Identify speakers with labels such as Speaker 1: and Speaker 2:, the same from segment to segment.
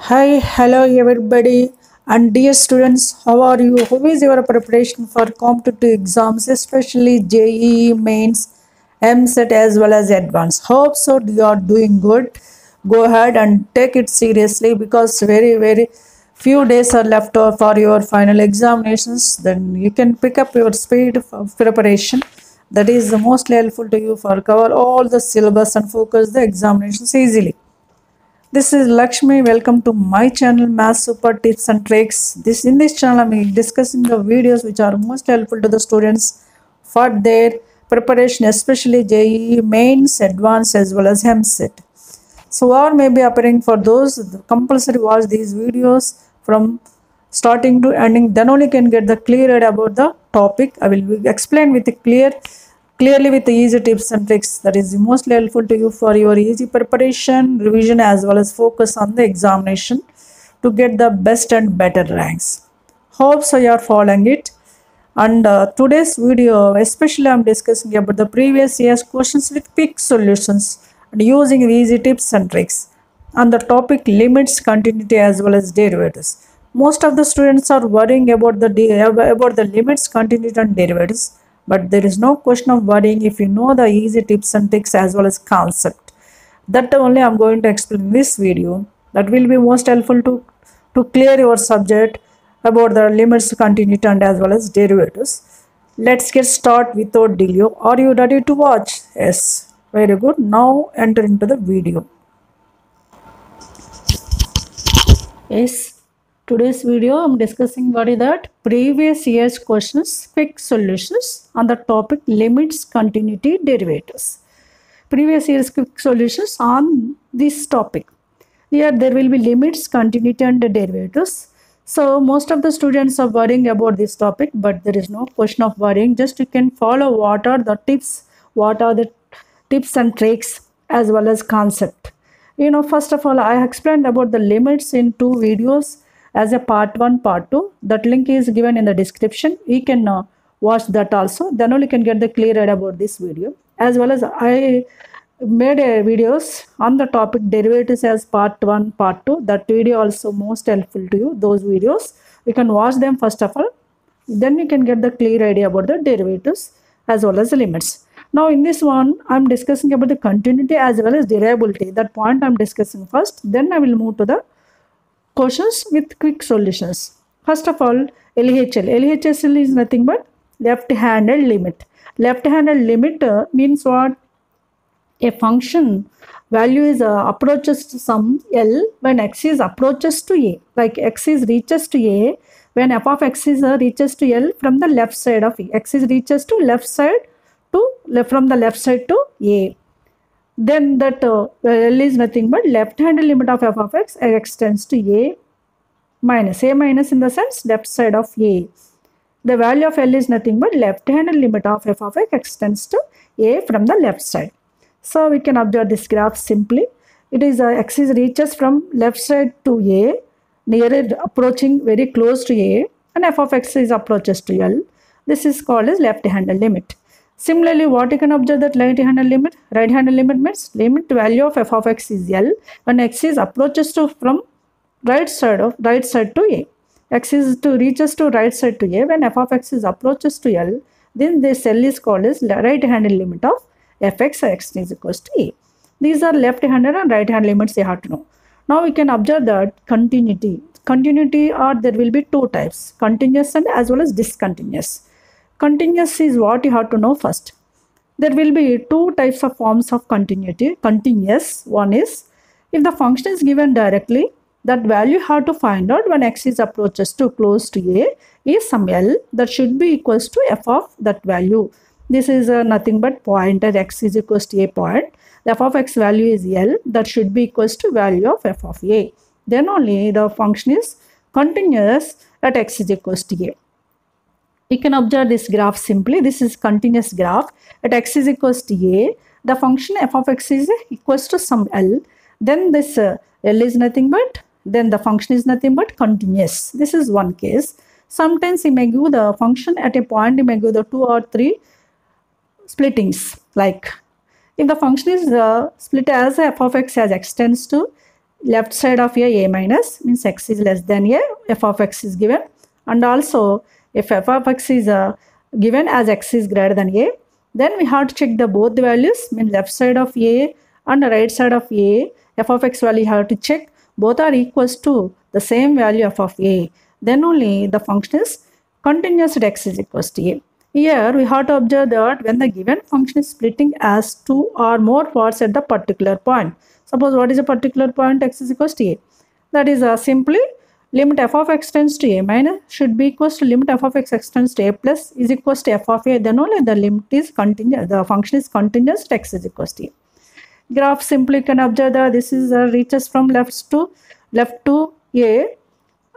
Speaker 1: Hi, hello everybody, and dear students, how are you? How is your preparation for competitive exams, especially JEE mains, MSET as well as advanced? Hope so you are doing good. Go ahead and take it seriously because very few days are left for your final examinations. Then you can pick up your speed of preparation. That is the most helpful to you for cover all the syllabus and focus the examinations easily. This is Lakshmi. Welcome to my channel Math Super Tips and Tricks. In this channel I'm discussing the videos which are most helpful to the students for their preparation, especially JEE mains, advanced as well as MSET. So or maybe appearing for those compulsory watch these videos from starting to ending, then only can get the clear idea about the topic. I will explain with clearly with easy tips and tricks that is mostly helpful to you for your easy preparation, revision as well as focus on the examination to get the best and better ranks. Hope so you are following it. And today's video especially I'm discussing about the previous year's questions with quick solutions and using easy tips and tricks on the topic limits, continuity as well as derivatives. Most of the students are worrying about the limits, continuity and derivatives, but there is no question of worrying if you know the easy tips and tricks as well as concept. That only I'm going to explain in this video. That will be most helpful to clear your subject about the limits, continuity and as well as derivatives. Let's get started without delay. Are you ready to watch? Yes, very good. Now enter into the video. Yes, today's video I'm discussing what is that previous year's questions quick solutions on the topic limits, continuity, derivatives. Previous year's quick solutions on this topic. Here there will be limits, continuity and derivatives. So most of the students are worrying about this topic, but there is no question of worrying. Just you can follow what are the tips and tricks as well as concept. First of all, I explained about the limits in two videos as a part 1, part 2. That link is given in the description. You can watch that also. Then only can get the clear idea about this video. As well as I made a videos on the topic derivatives as part 1, part 2. That video also most helpful to you. Those videos you can watch them first of all. Then you can get the clear idea about the derivatives as well as the limits. Now in this one, I'm discussing about the continuity as well as derivability. That point I'm discussing first. Then I will move to the questions with quick solutions. First of all, LHL. LHSL is nothing but left-handed limit. Left-handed limit means what? A function value is approaches to some L when x is approaches to A. Like x is reaches to A when f of x is reaches to L from the left side of A. X is reaches to left side from the left side to A. Then that L is nothing but left-handed limit of f of x extends to A minus in the sense left side of A. The value of L is nothing but left-handed limit of f of x extends to A from the left side. So we can observe this graph simply. It is x is reaches from left side to A, near approaching very close to A, and f of x is approaches to L. This is called as left-handed limit. Similarly, what you can observe that right-handed limit? Right-handed limit means limit value of f of x is L when x is approaches to from right side to A. X is to reaches to right side to A when f of x is approaches to L. Then this L is called as right-handed limit of fx x is equals to A. These are left-handed and right-hand limits you have to know. Now we can observe that continuity. Continuity are there will be two types, continuous and as well as discontinuous. Continuous is what you have to know first. There will be two types of forms of continuity. Continuous, one is if the function is given directly, that value you have to find out when x is approaches to close to A is some L that should be equals to f of that value. This is nothing but pointer x is equals to A point. The f of x value is L that should be equals to value of f of A. Then only the function is continuous at x is equals to A. You can observe this graph simply. This is continuous graph. At x is equals to A, the function f of x is equals to some L. Then this L is nothing but, then the function is nothing but continuous. This is one case. Sometimes you may give the function at a point, you may give the 2 or 3 splittings. Like if the function is split as f of x as extends to left side of a minus means x is less than a, f of x is given, and also if f of x is given as x is greater than a, then we have to check the both the values, mean left side of a and the right side of a, f of x value have to check both are equals to the same value f of a, then only the function is continuous at x is equals to a. Here we have to observe that when the given function is splitting as two or more parts at the particular point. Suppose what is a particular point x is equals to a? That is simply limit f of x tends to a minus should be equals to limit f of x tends to a plus is equals to f of a, then only the limit is continuous, the function is continuous at x is equals to a. Graph simply can observe that this is reaches from left to a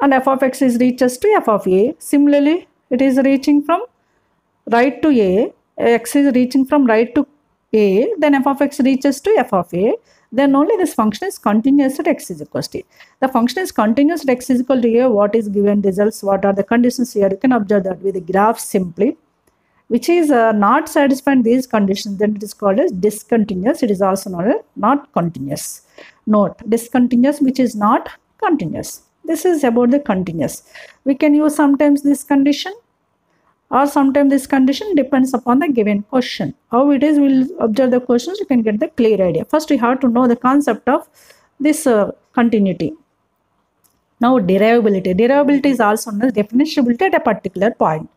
Speaker 1: and f of x is reaches to f of a. Similarly, it is reaching from right to a, x is reaching from right to a, then f of x reaches to f of a, then only this function is continuous at x is equals to a. The function is continuous at x is equal to a, what is given results, what are the conditions here, you can observe that with the graph simply, which is not satisfying these conditions, then it is called as discontinuous, it is also known as not continuous. Note, discontinuous which is not continuous. This is about the continuous. We can use sometimes this condition, or sometimes this condition depends upon the given question. How it is, we'll observe the questions, you can get the clear idea. First, we have to know the concept of this continuity. Now, derivability. Derivability is also known as differentiability at a particular point.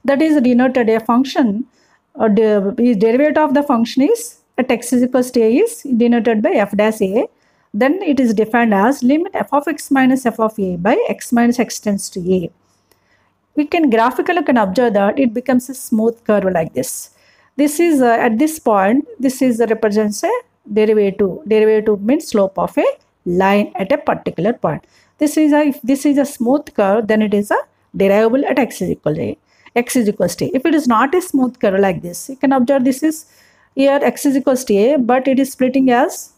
Speaker 1: That is denoted a function, the derivative of the function is at x is equals to a is denoted by f dash a. Then it is defined as limit f of x minus f of a by x minus x tends to a. We can graphically observe that it becomes a smooth curve like this. This is at this point, this is represents a derivative. Derivative means slope of a line at a particular point. This is a, if this is a smooth curve, then it is a derivable at x is equal to a. X is equals to a. If it is not a smooth curve like this, you can observe this is here x is equals to a, but it is splitting as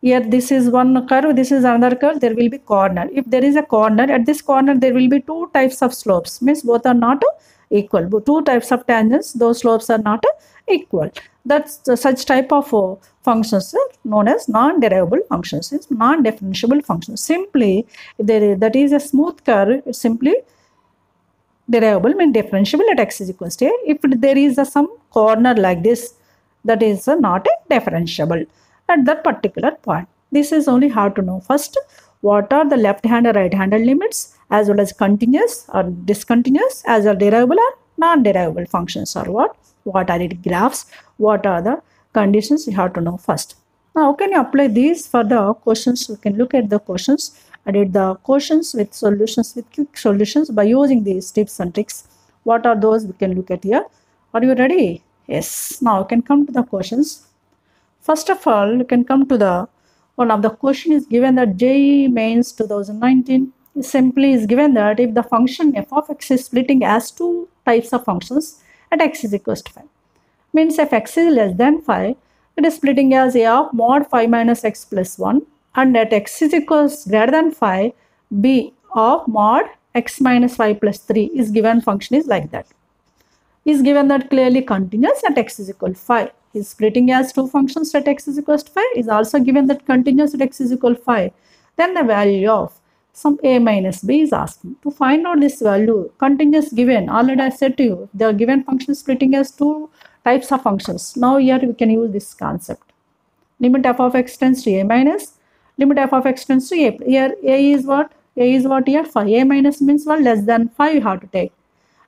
Speaker 1: here this is one curve, this is another curve, there will be corner. If there is a corner, at this corner there will be two types of slopes, means both are not equal. Two types of tangents, those slopes are not equal. That's such type of functions known as non-derivable functions, it's non-differentiable functions. Simply, if that is a smooth curve, it's simply derivable means differentiable at x is equals to a. If there is some corner like this, that is not a differentiable at that particular point. This is only how to know first what are the left-hand or right-handed limits, as well as continuous or discontinuous, as well derivable or non-derivable functions, or what are it graphs, what are the conditions, you have to know first. Now, how can you apply these for the questions? You can look at the questions. I did the questions with solutions, with quick solutions by using these tips and tricks. What are those? We can look at here. Are you ready? Yes. Now you can come to the questions. First of all, you can come to the one of the question is given that JEE Mains 2019 simply is given that if the function f of x is splitting as two types of functions at x is equals to 5, means if x is less than 5, it is splitting as a of mod 5 minus x plus 1, and at x is equals greater than 5, b of mod x minus 5 plus 3 is given function is like that. Is given that clearly continuous at x is equal to 5. Is splitting as two functions at x is equals to 5, is also given that continuous at x is equal to 5. Then the value of some a minus b is asking. To find out this value, continuous given, already I said to you, the given function splitting as two types of functions. Now here we can use this concept. Limit f of x tends to a minus, limit f of x tends to a. Here a is what? A is what here? 5. A minus means what? Less than 5 you have to take.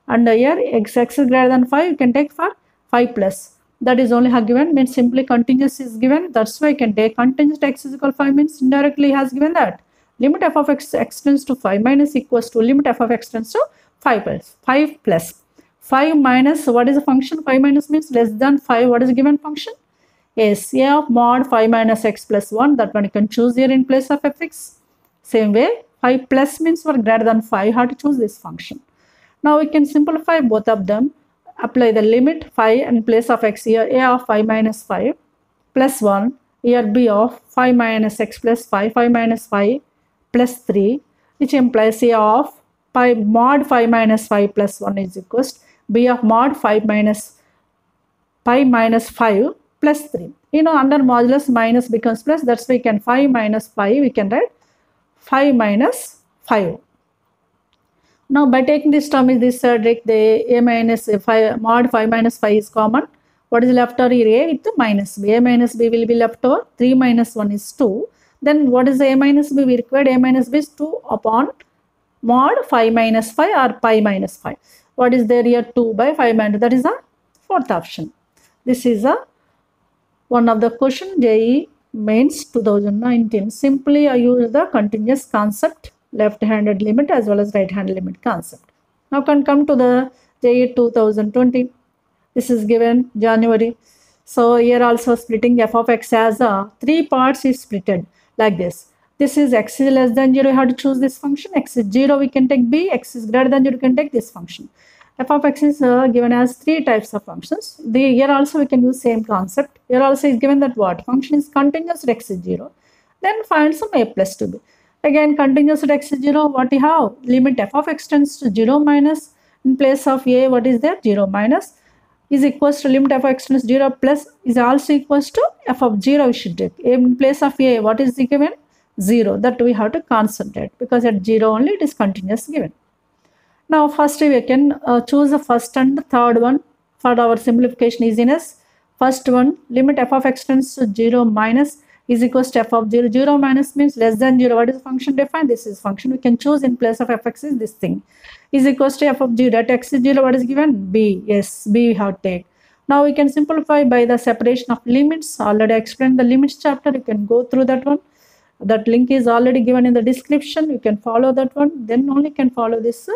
Speaker 1: And here x is greater than 5, you can take for 5 plus. That is only given, means simply continuous is given. That's why you can take continuous x is equal to 5 means indirectly has given that. Limit f of x tends to 5 minus equals to limit f of x tends to 5 plus. 5 plus. 5 minus, what is the function? 5 minus means less than 5. What is the given function? Yes, a of mod 5 minus x plus 1. That one you can choose here in place of fx. Same way, 5 plus means for greater than 5. How to choose this function? Now we can simplify both of them. Apply the limit 5 in place of x here, a of 5 minus 5 plus 1, here b of 5 minus x plus 5, 5 minus 5 plus 3, which implies a of mod 5 minus 5 plus 1 is equals to b of mod 5 minus 5 plus 3. Under modulus minus becomes plus. That's why we can 5 minus 5. We can write 5 minus 5. Now by taking this term is this direct the a minus 5 mod 5 minus 5 is common. What is left over here? A with minus b. A minus b will be left over. 3 minus 1 is 2. Then what is the a minus b? We required a minus b is 2 upon mod 5 minus 5 or pi minus 5. What is there here? 2 by 5 minus. That is the fourth option. This is one of the question JEE Mains 2019. Simply I use the continuous concept, left-handed limit as well as right-handed limit concept. Now can come to the JEE 2020. This is given January. So here also splitting f of x as 3 parts is splitted like this. This is x is less than 0, you have to choose this function. X is 0, we can take b. X is greater than 0, you can take this function. F of x is given as 3 types of functions. Here also we can use same concept. Here also is given that what? Function is continuous at x is 0. Then find some a plus 2b. Again continuous at x is 0, what we have? Limit f of x tends to 0 minus, in place of a, what is there? 0 minus is equals to limit f of x tends to 0 plus is also equals to f of 0 we should take. In place of a, what is the given? 0. That we have to concentrate because at 0 only it is continuous given. Now first we can choose the first and the third one for our simplification easiness. First one, limit f of x tends to 0 minus is equals to f of 0. 0 minus means less than 0. What is the function defined? This is function. We can choose in place of fx is this thing. Is equals to f of 0. At x is 0, what is given? B. Yes, B we have to take. Now we can simplify by the separation of limits. Already explained the limits chapter. You can go through that one. That link is already given in the description. You can follow that one. Then only can follow this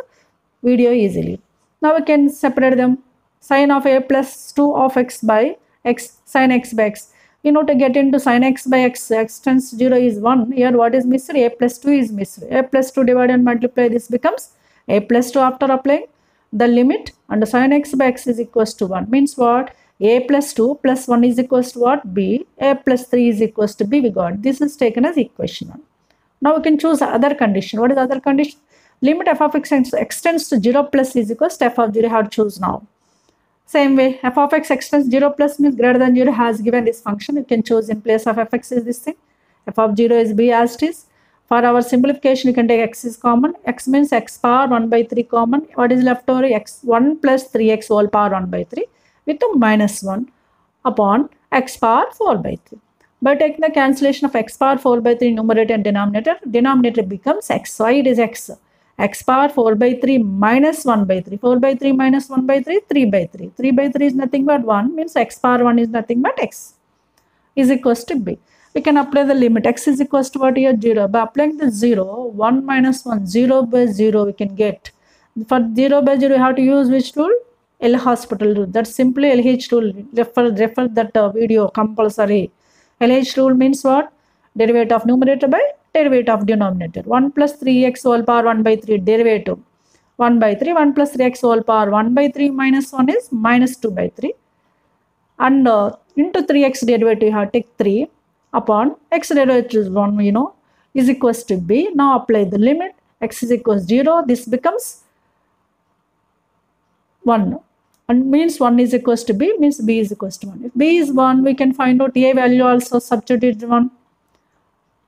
Speaker 1: video easily. Now we can separate them. Sin of a plus 2 of x by x, sin x by x. To get into sin x by x, x tends to 0 is 1. Here what is missed? A plus 2 is missed. A plus 2 divided and multiply, this becomes a plus 2 after applying the limit, and sin x by x is equals to 1. Means what? A plus 2 plus 1 is equals to what? B. A plus 3 is equals to B. We got this is taken as equation 1. Now we can choose other condition. What is the other condition? Limit f of x extends to 0 plus is equals to f of 0. How to choose now? Same way, f of x extends 0 plus means greater than 0 has given this function. You can choose in place of fx is this thing. F of 0 is b as it is. For our simplification, you can take x is common. X means x power 1 by 3 common. What is left over? X 1 plus 3x whole power 1 by 3 with a minus 1 upon x power 4 by 3. By taking the cancellation of x power 4 by 3 numerator and denominator becomes x. Why it is x? X power 4 by 3 minus 1 by 3. 4 by 3 minus 1 by 3, 3 by 3. 3 by 3 is nothing but 1, means x power 1 is nothing but x is equals to b. We can apply the limit. X is equals to what here? 0. By applying the 0, 1 minus 1, 0 by 0 we can get. For 0 by 0, you have to use which rule? L'Hospital rule. That's simply LH rule. Refer that video compulsory. LH rule means what? Derivative of numerator by derivative of denominator. 1 plus 3x whole power 1 by 3 derivative 1 by 3. 1 plus 3x whole power 1 by 3 minus 1 is minus 2 by 3. And into 3x derivative you have to take 3 upon x derivative is 1 is equals to b. Now apply the limit. X is equals 0. This becomes 1. And means 1 is equals to b, means b is equals to 1. If b is 1, we can find out a value also substitute 1.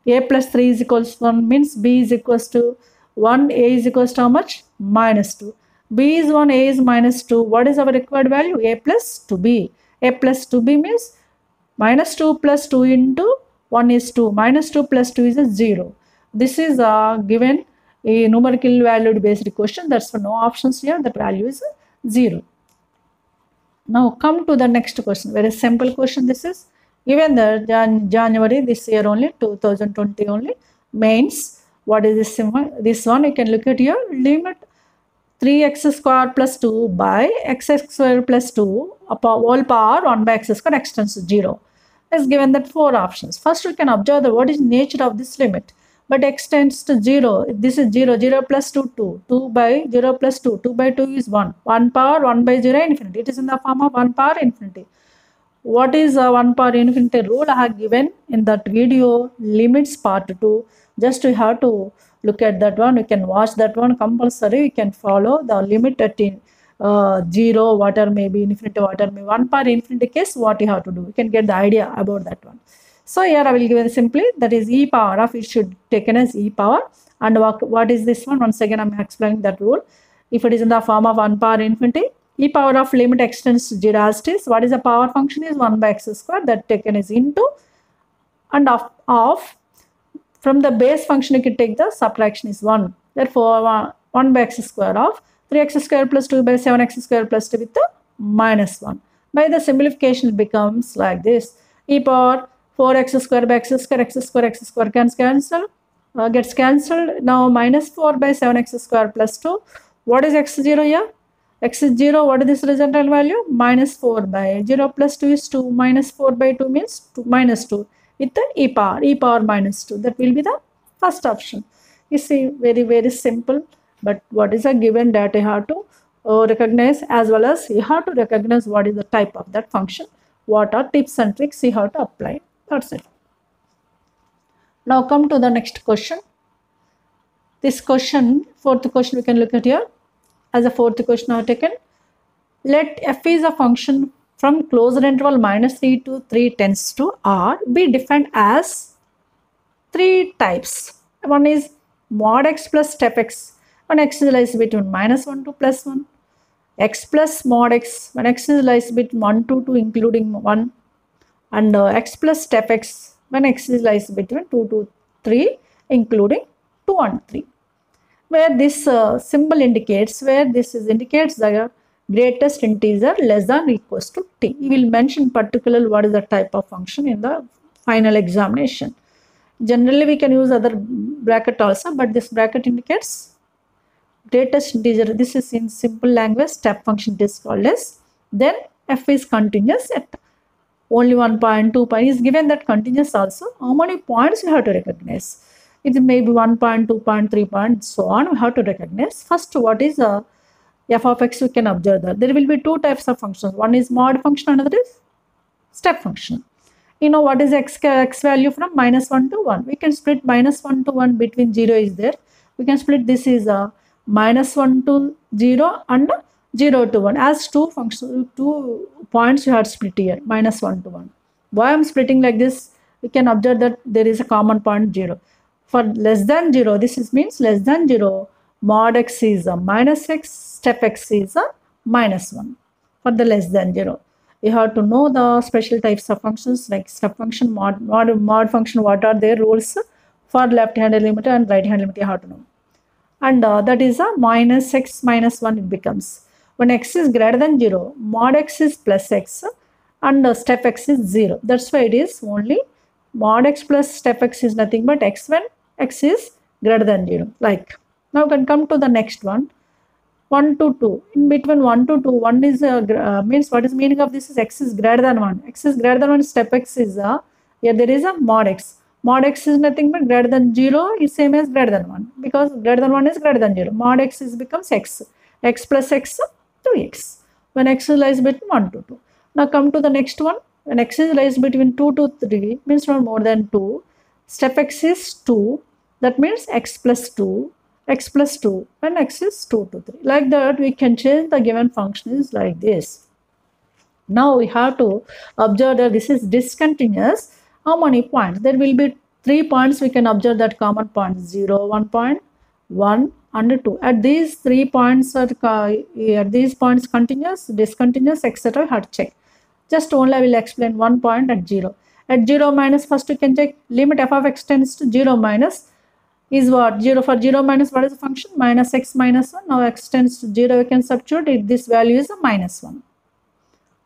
Speaker 1: A plus 3 is equals to 1 means b is equals to 1. A is equals to how much? Minus 2. B is 1, A is minus 2. What is our required value? A plus 2b. A plus 2b means minus 2 plus 2 into 1 is 2. Minus 2 plus 2 is a 0. This is given a numerical valued based question. That's for no options here. That value is 0. Now come to the next question. Very simple question this is. Given the January this year only, 2020 only, mains. What is this? This one you can look at here. Limit 3x square plus 2 by x square plus 2 upon whole power 1 by x square extends to 0. Is given that 4 options. First we can observe the what is nature of this limit. But x tends to 0. This is 0. 0 plus 2, 2. 2 by 0 plus 2. 2 by 2 is 1. 1 power 1 by 0 infinity. It is in the form of 1 power infinity. What is 1 power infinity rule? I have given in that video limits part 2. Just you have to look at that one. You can watch that one compulsory. You can follow the limit at 0, whatever may be infinity, whatever may 1 power infinity case, what you have to do, you can get the idea about that one. So here I will give it simply, that is e power of, it should taken as e power. And what is this one? Once again I'm explaining that rule. If it is in the form of 1 power infinity, e power of limit extends to 0 as it is. What is the power function is 1 by x square, that taken is into and of from the base function you can take the subtraction is 1. Therefore 1 by x square of 3x square plus 2 by 7x square plus 2 with the minus 1. By the simplification it becomes like this, e power 4x square by x square can cancel, gets cancelled. Now minus 4 by 7x square plus 2. What is x0 here? X is 0. What is this resultant value? Minus 4 by 0 plus 2 is 2. Minus 4 by 2 means 2, minus 2 with the e power minus 2. That will be the first option. You see, very, very simple. But what is a given that you have to recognize, as well as you have to recognize what is the type of that function. What are tips and tricks you have to apply. That's it. Now come to the next question. This question, fourth question we can look at here. As a fourth question I have taken. Let f is a function from closed interval minus 3 to 3 tends to r be defined as 3 types. One is mod x plus step x, when x lies between minus 1 to plus 1. X plus mod x, when x lies between 1 to 2 including 1. And x plus step x, when x lies between 2 to 3 including 2 and 3. Where this symbol indicates, where this indicates the greatest integer less than or equals to t. We will mention particularly what is the type of function in the final examination. Generally we can use other bracket also, but this bracket indicates greatest integer. This is in simple language, step function it is called as. Then f is continuous at only 1 point, 2 point is given that continuous also. How many points you have to recognize? It may be 1 point, 2 point, 3 point, so on. We have to recognize. First, what is f of x? We can observe that there will be 2 types of functions. One is mod function, another is step function. You know what is x value from minus 1 to 1. We can split minus 1 to 1 between 0 is there. We can split this is minus 1 to 0 and 0 to 1 as 2 functions, 2 points you have split here, minus 1 to 1. Why I am splitting like this? We can observe that there is a common point 0. For less than 0, this is means less than 0, mod x is a minus x, step x is a minus 1. For the less than 0, you have to know the special types of functions like step function, mod function, what are their rules for left-handed limiter and right-hand limiter, you have to know. And that is a minus x minus 1 it becomes. When x is greater than 0, mod x is plus x and step x is 0. That's why it is only mod x plus step x is nothing but x when x is greater than 0. Like, now we can come to the next one. 1 to 2. In between 1 to 2, 1 is means what is meaning of this is x is greater than 1. X is greater than 1, step x is here there is a mod x. Mod x is nothing but greater than 0 is same as greater than 1, because greater than 1 is greater than 0. Mod x is becomes x. X plus x 2x. When x lies between 1 to 2. Now come to the next one. When x lies between 2 to 3 means not more than 2. Step x is 2. That means x plus 2. X plus 2 when x is 2 to 3. Like that we can change the given function is like this. Now we have to observe that this is discontinuous. How many points? There will be 3 points. We can observe that common points 0, 1 point, 1 and 2. At these 3 points are continuous, discontinuous, etc. We have to check. Just only I will explain 1 point at 0. At 0 minus, first you can check limit f of x tends to 0 minus is what? 0. For 0 minus, what is the function? Minus x minus 1. Now x tends to 0, we can substitute it. This value is a minus 1.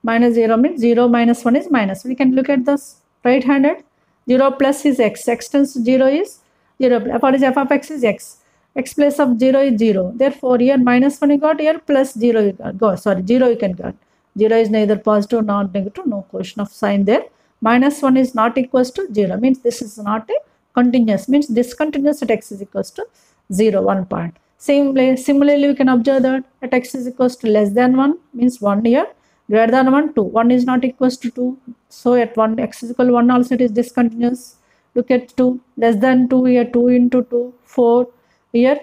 Speaker 1: Minus 0 means 0 minus 1 is minus. We can look at this right-handed. 0 plus is x. X tends to 0 is 0. What is f of x is x. X place of 0 is 0. Therefore, here minus 1 you got, here plus 0 you got. 0 you can get. 0 is neither positive nor negative. No question of sign there. Minus 1 is not equals to 0. Means this is not a continuous. Means discontinuous at x is equals to 0, 1 point. Similarly, we can observe that at x is equals to less than 1 means 1 here. Greater than 1, 2. 1 is not equals to 2. So at 1 x is equal to 1 also it is discontinuous. Look at 2. Less than 2 here, 2 into 2, 4. Here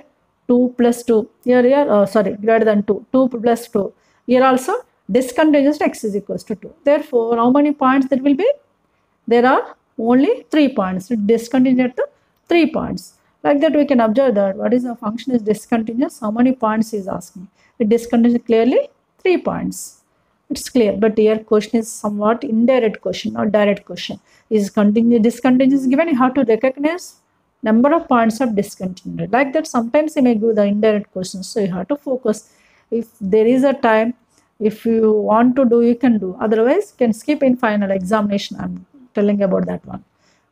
Speaker 1: 2 plus 2. Here, greater than 2. 2 plus 2. Here also discontinuous x is equals to 2. Therefore, how many points there will be? There are only 3 points. It discontinuous to 3 points. Like that we can observe that what is the function is discontinuous. How many points is asking? It discontinuous clearly 3 points. It's clear, but here question is somewhat indirect question, not direct question. Is discontinuous given? You have to recognize number of points of discontinued. Like that, sometimes you may give the indirect questions, so you have to focus. If there is a time, if you want to do, you can do. Otherwise, you can skip in final examination. I'm telling about that one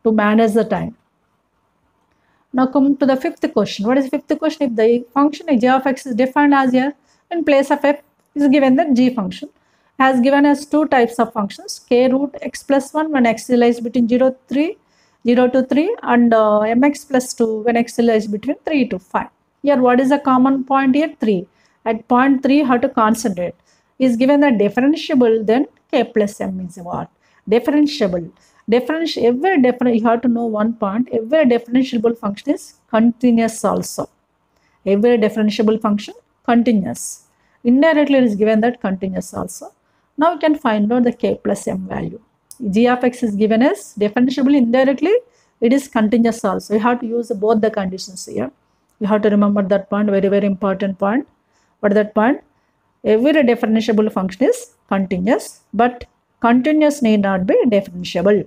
Speaker 1: to manage the time. Now come to the fifth question. What is the fifth question? If the function g of x is defined as here, in place of f is given the g function, has given us two types of functions, k root x plus 1 when x lies between 0 to 3 and mx plus 2 when x lies between 3 to 5. Here what is the common point here? 3. At point 3 how to concentrate. Is given the differentiable, then k plus m is what? Differentiable. Every you have to know one point. Every differentiable function is continuous also. Every differentiable function continuous. Indirectly it is given that continuous also. Now we can find out the k plus m value. G of x is given as differentiable. Indirectly it is continuous also. You have to use both the conditions here. You have to remember that point, very, very important point. What is that point? Every differentiable function is continuous, but continuous need not be differentiable.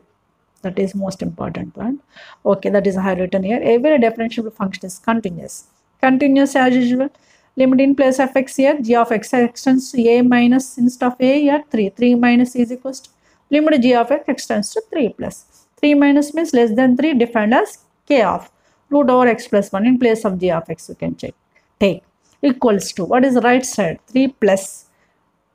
Speaker 1: That is most important point. Okay, that is highlighted here. Every differentiable function is continuous. Continuous as usual. Limit in place of x here. G of x extends to a minus instead of a here 3. 3 minus is equals to limit g of x extends to 3 plus. 3 minus means less than 3 defined as k of root over x plus 1 in place of g of x. You can take equals to, what is the right side? 3 plus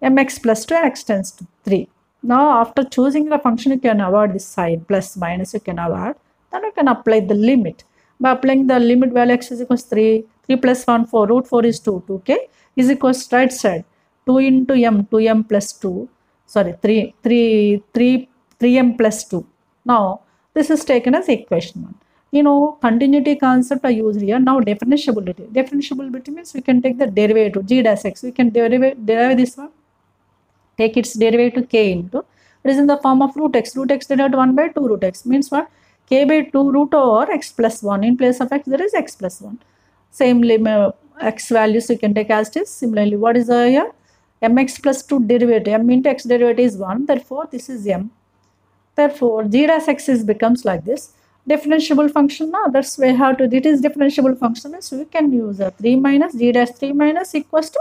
Speaker 1: mx plus 2 extends to 3. Now after choosing the function, you can avoid this sign, plus minus you can avoid. Then you can apply the limit. By applying the limit value x is equals 3, 3 plus 1, 4, root 4 is 2, 2k is equals to right side, 2 into m, 2m plus 2, sorry, 3m plus 2. Now this is taken as equation 1. You know, continuity concept I used here. Now differentiability. Differentiability means we can take the derivative, g dash x. We can derive this one. Take its derivative k into, it is in the form of root x. Root x divided 1 by 2 root x means what? K by 2 root over x plus 1. In place of x, there is x plus 1. Same limit, x values you can take as it is. Similarly, what is the here? Mx plus 2 derivative. M into x derivative is 1. Therefore, this is m. Therefore, g dash x is becomes like this. Differentiable function now, that's why how to, it is differentiable function, so we can use a 3 minus g dash 3 minus equals to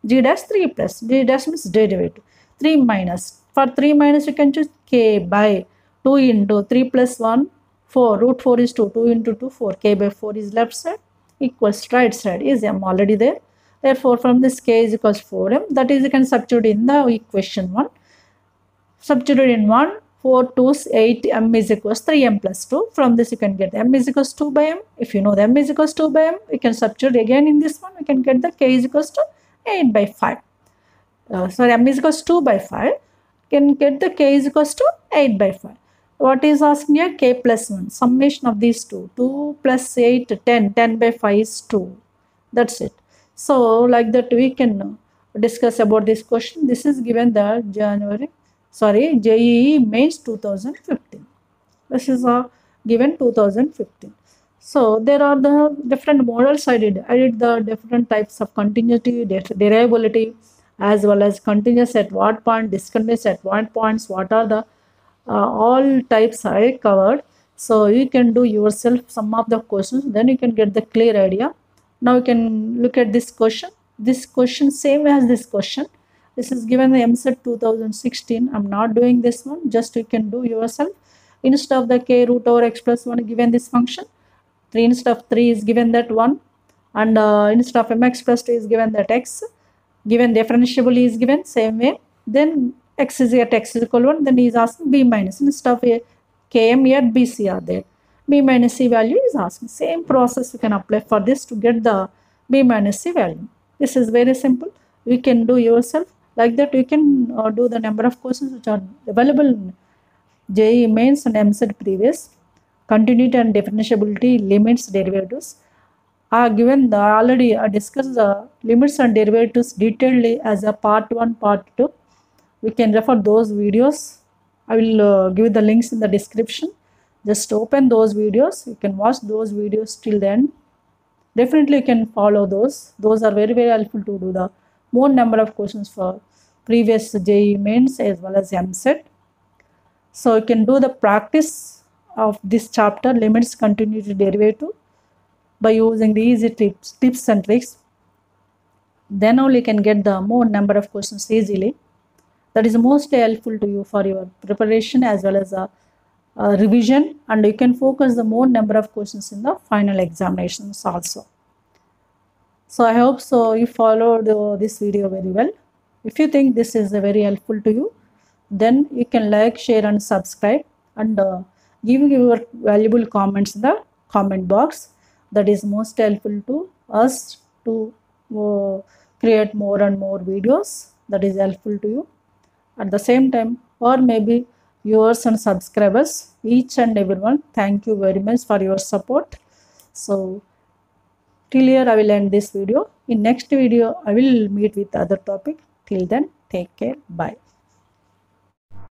Speaker 1: g dash 3 plus. G dash means derivative. 3 minus, for 3 minus you can choose k by 2 into 3 plus 1, 4, root 4 is 2, 2 into 2, 4, k by 4 is left side, equals right side is m already there. Therefore, from this k is equals 4m, that is you can substitute in the equation 1. Substitute in 1, 4 2's 8, m is equals 3m plus 2. From this you can get m is equals 2 by m. If you know the m is equals 2 by m, you can substitute again in this one. We can get the k is equals to 8 by 5. M is equals to 2 by 5. Can get the k is equals to 8 by 5. What is asking here? K plus 1. Summation of these two. 2 plus 8, 10. 10 by 5 is 2. That's it. So, like that we can discuss about this question. This is given the JEE Mains 2015. This is given 2015. So, there are the different models I did. I did the different types of continuity, derivability, as well as continuous at what point, discontinuous at what points, what are the all types I covered. So, you can do yourself some of the questions, then you can get the clear idea. Now, you can look at this question. This question same as this question. This is given the MSET 2016. I'm not doing this one. Just you can do yourself. Instead of the k root over x plus 1 given this function. 3 instead of 3 is given that 1. And instead of mx plus 2 is given that x. Given differentiable is given same way. Then x is at x is equal to 1. Then he is asking b minus. Instead of km here bc are there. B minus c value is asking. Same process you can apply for this to get the b minus c value. This is very simple. You can do yourself. Like that you can do the number of questions which are available in JEE Mains and MSET previous. Continuity and differentiability, limits, derivatives. I already discussed the limits and derivatives detailedly as a part 1, part 2. We can refer those videos. I will give the links in the description. Just open those videos. You can watch those videos till the end. Definitely you can follow those. Those are very, very helpful to do the more number of questions for previous JEE mains as well as MSET. So you can do the practice of this chapter, limits, continuity, derivative, by using the easy tips and tricks. Then only you can get the more number of questions easily. That is mostly helpful to you for your preparation as well as a revision, and you can focus the more number of questions in the final examinations also. So I hope so you followed this video very well. If you think this is very helpful to you, then you can like, share and subscribe, and give your valuable comments in the comment box. That is most helpful to us to create more and more videos. That is helpful to you. At the same time, or maybe viewers and subscribers, each and everyone, thank you very much for your support. So till here I will end this video. In next video I will meet with other topic. Till then, take care. Bye.